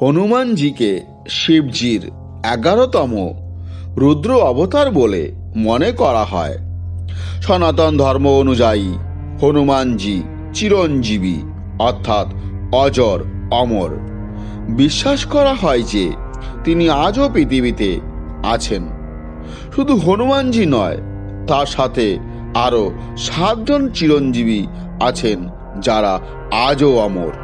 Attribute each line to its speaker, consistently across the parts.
Speaker 1: হনুমানজিকে শিবজির 11তম রুদ্র অবতার বলে মনে করা হয়। সনাতন ধর্ম অনুযায়ী হনুমানজি চিরঞ্জীবী অর্থাৎ অজর অমর। বিশ্বাস করা হয় যে তিনি আজও পৃথিবীতে আছেন। শুধু হনুমানজি নয়, তার সাথে আরও 7 জন চিরঞ্জীবী আছেন যারা আজও অমর।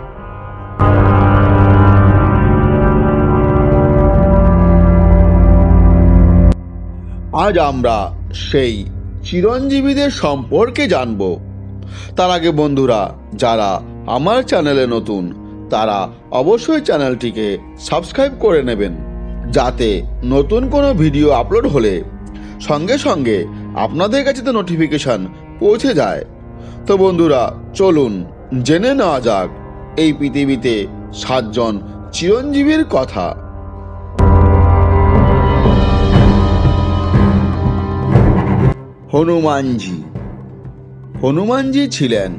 Speaker 1: আজ আমরা সেই চিরঞ্জীবীদের সম্পর্কে জানব। তার আগে বন্ধুরা, যারা আমার চ্যানেলে নতুন তারা অবশ্যই চ্যানেলটিকে সাবস্ক্রাইব করে নেবেন, যাতে নতুন কোনো ভিডিও আপলোড হলে সঙ্গে সঙ্গে আপনাদের কাছে তো নোটিফিকেশন পৌঁছে যায়। তো বন্ধুরা, চলুন জেনে নেওয়া যাক এই পৃথিবীতে 7 জন চিরঞ্জীবীর কথা। হনুমানজি। হনুমানজি ছিলেন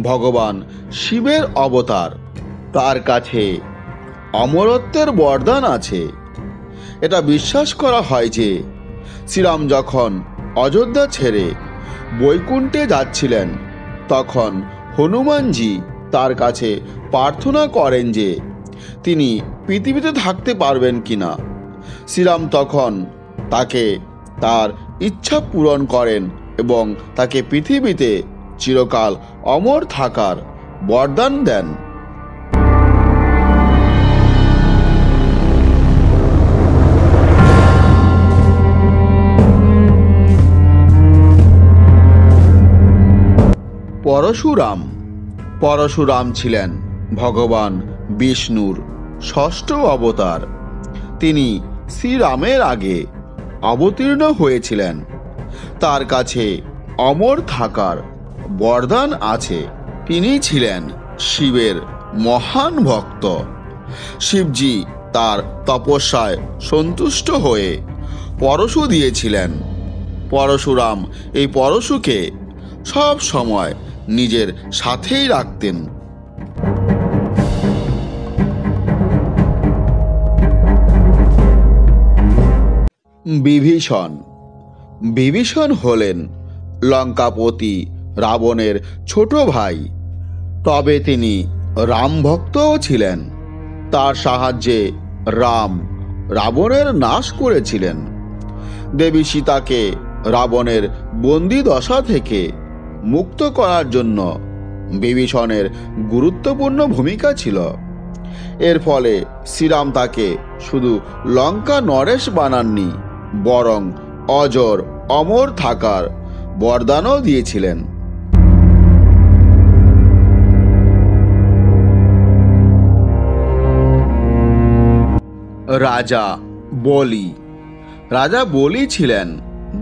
Speaker 1: ভগবান শিবের অবতার। তার কাছে অমরত্বের বরদান আছে। এটা বিশ্বাস করা হয় যে শ্রীরাম যখন অযোধ্যা ছেড়ে বৈকুণ্ঠে যাচ্ছিলেন, তখন হনুমানজি তার কাছে প্রার্থনা করেন যে তিনি পৃথিবীতে থাকতে পারবেন কিনা। শ্রীরাম তখন তাকে তার ইচ্ছা পূরণ করেন এবং তাকে পৃথিবীতে চিরকাল অমর থাকার বরদান দেন। পরশুরাম। পরশুরাম ছিলেন ভগবান বিষ্ণুর 6ষ্ঠ অবতার। তিনি শ্রীরামের আগে অবতীর্ণ হয়েছিলেন। তার কাছে অমর থাকার বরদান আছে। তিনি ছিলেন শিবের মহান ভক্ত। শিবজি তার তপস্যায় সন্তুষ্ট হয়ে পরশু দিয়েছিলেন। পরশুরাম এই পরশুকে সব সময় নিজের সাথেই রাখতেন। বিভীষণ। বিভীষণ হলেন লঙ্কাপতি রাবণের ছোট ভাই। তবে তিনি রাম ভক্তও ছিলেন। তার সাহায্যে রাম রাবণের নাশ করেছিলেন। দেবী সীতাকে রাবণের বন্দি দশা থেকে মুক্ত করার জন্য বিভীষণের গুরুত্বপূর্ণ ভূমিকা ছিল। এর ফলে শ্রীরাম তাকে শুধু লঙ্কা নরেশ বানাননি, বরং অজর অমর থাকার বরদানও দিয়েছিলেন। রাজা বলি। রাজা বলি ছিলেন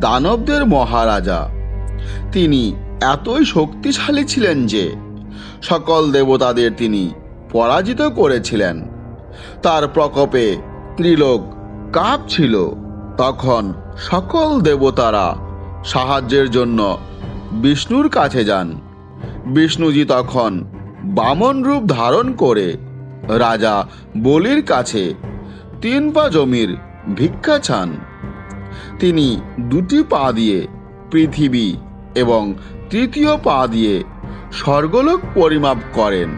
Speaker 1: দানবদের মহারাজা। তিনি এতই শক্তিশালী ছিলেন যে সকল দেবতাদের তিনি পরাজিত করেছিলেন। তার প্রকোপে ত্রিলোক কাঁপছিল। তখন সকল দেবতারা সাহায্যের জন্য বিষ্ণুর কাছে যান। বিষ্ণুজি তখন বামন রূপ ধারণ করে রাজা বলির কাছে 3 পা জমির ভিক্ষা চান। তিনি 2টি পা দিয়ে পৃথিবী এবং 3য় পা দিয়ে স্বর্গলোক পরিমাপ করেন।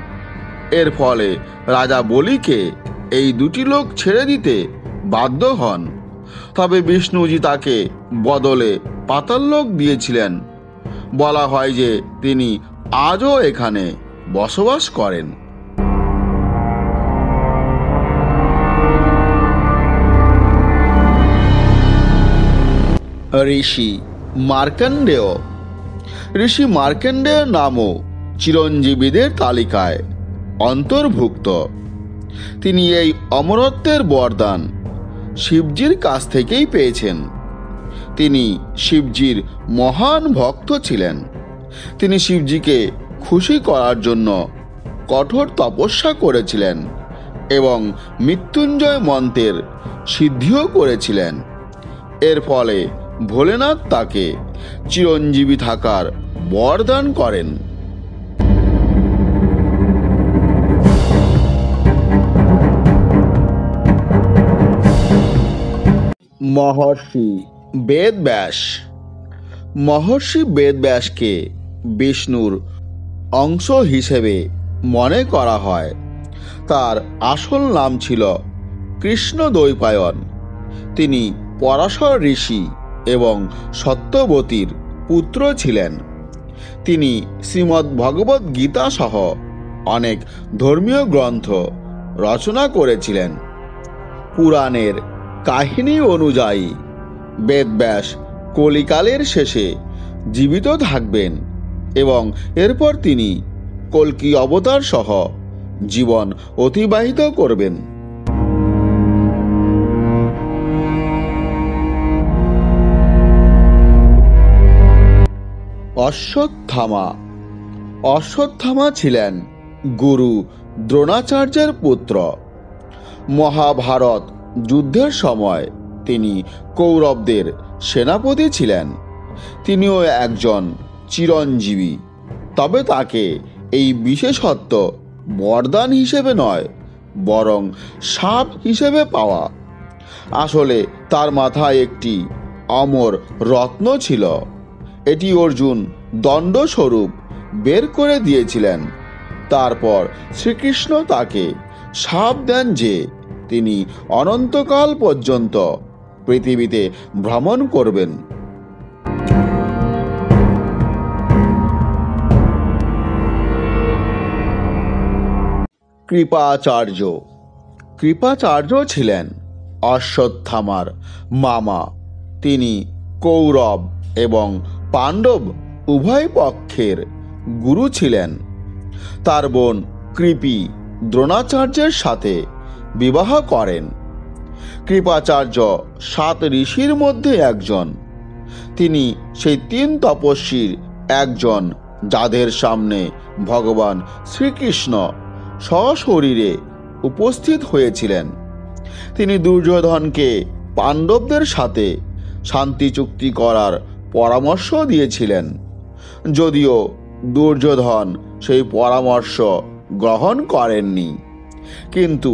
Speaker 1: এর ফলে রাজা বলিকে এই 2টি লোক ছেড়ে দিতে বাধ্য হন। তবে বিষ্ণুজি তাকে বদলে পাতাললোক দিয়েছিলেন। বলা হয় যে তিনি আজও এখানে বসবাস করেন। ঋষি মার্কণ্ডেয়। ঋষি মার্কণ্ডেয়ের নামও চিরঞ্জীবীদের তালিকায় অন্তর্ভুক্ত। তিনি এই অমরত্বের বরদান শিবজির কাছ থেকেই পেয়েছেন। তিনি শিবজির মহান ভক্ত ছিলেন। তিনি শিবজিকে খুশি করার জন্য কঠোর তপস্যা করেছিলেন এবং মৃত্যুঞ্জয় মন্ত্রের সিদ্ধিও করেছিলেন। এর ফলে ভোলেনাথ তাকে চিরঞ্জীবী থাকার বরদান করেন। মহর্ষি বেদব্যাস। মহর্ষি বেদব্যাসকে বিষ্ণুর অংশ হিসেবে মনে করা হয়। তার আসল নাম ছিল কৃষ্ণদ্বৈপায়ন। তিনি পরাশর ঋষি এবং সত্যবতীর পুত্র ছিলেন। তিনি শ্রীমদ্ ভগবদ্ গীতা সহ অনেক ধর্মীয় গ্রন্থ রচনা করেছিলেন। পুরাণের কাহিনী অনুযায়ী বেদব্যাস কলিকালের শেষে জীবিত থাকবেন এবং এরপর তিনি কল্কি অবতার সহ জীবন অতিবাহিত করবেন। অশ্বত্থামা। অশ্বত্থামা ছিলেন গুরু দ্রোণাচার্যের পুত্র। মহাভারত যুদ্ধের সময় তিনি কৌরবদের সেনাপতি ছিলেন। তিনিও একজন চিরঞ্জীবী, তবে তাকে এই বিশেষত্ব বরদান হিসেবে নয়, বরং শাপ হিসেবে পাওয়া। আসলে তার মাথায় একটি অমর রত্ন ছিল। এটি অর্জুন দণ্ডস্বরূপ বের করে দিয়েছিলেন। তারপর শ্রীকৃষ্ণ তাকে শাপ দেন যে তিনি অনন্তকাল পর্যন্ত পৃথিবীতে ভ্রমণ করবেন। কৃপাচার্য। কৃপাচার্য ছিলেন অশ্বত্থামার মামা। তিনি কৌরব এবং পাণ্ডব উভয় পক্ষের গুরু ছিলেন। তার বোন কৃপি দ্রোণাচার্যের সাথে বিবাহ করেন। কৃপাচার্য 7 ঋষির মধ্যে একজন। তিনি সেই 3 তপস্বীর একজন যাদের সামনে ভগবান শ্রীকৃষ্ণ সশরীরে উপস্থিত হয়েছিলেন। তিনি দুর্যোধনকে পাণ্ডবদের সাথে শান্তি চুক্তি করার পরামর্শ দিয়েছিলেন, যদিও দুর্যোধন সেই পরামর্শ গ্রহণ করেননি। কিন্তু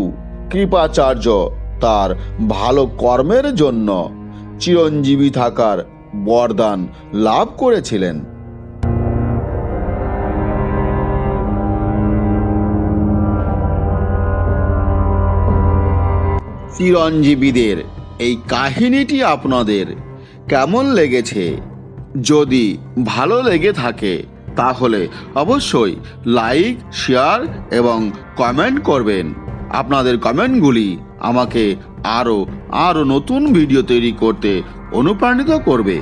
Speaker 1: কৃপাচার্য তার ভালো কর্মের জন্য চিরঞ্জীবী থাকার বরদান লাভ করেছিলেন। চিরঞ্জীবীদের এই কাহিনীটি আপনাদের কেমন লেগেছে? যদি ভালো লেগে থাকে তাহলে অবশ্যই লাইক, শেয়ার এবং কমেন্ট করবেন। আপনাদের কমেন্টগুলি আমাকে আরও নতুন ভিডিও তৈরি করতে অনুপ্রাণিত করবে।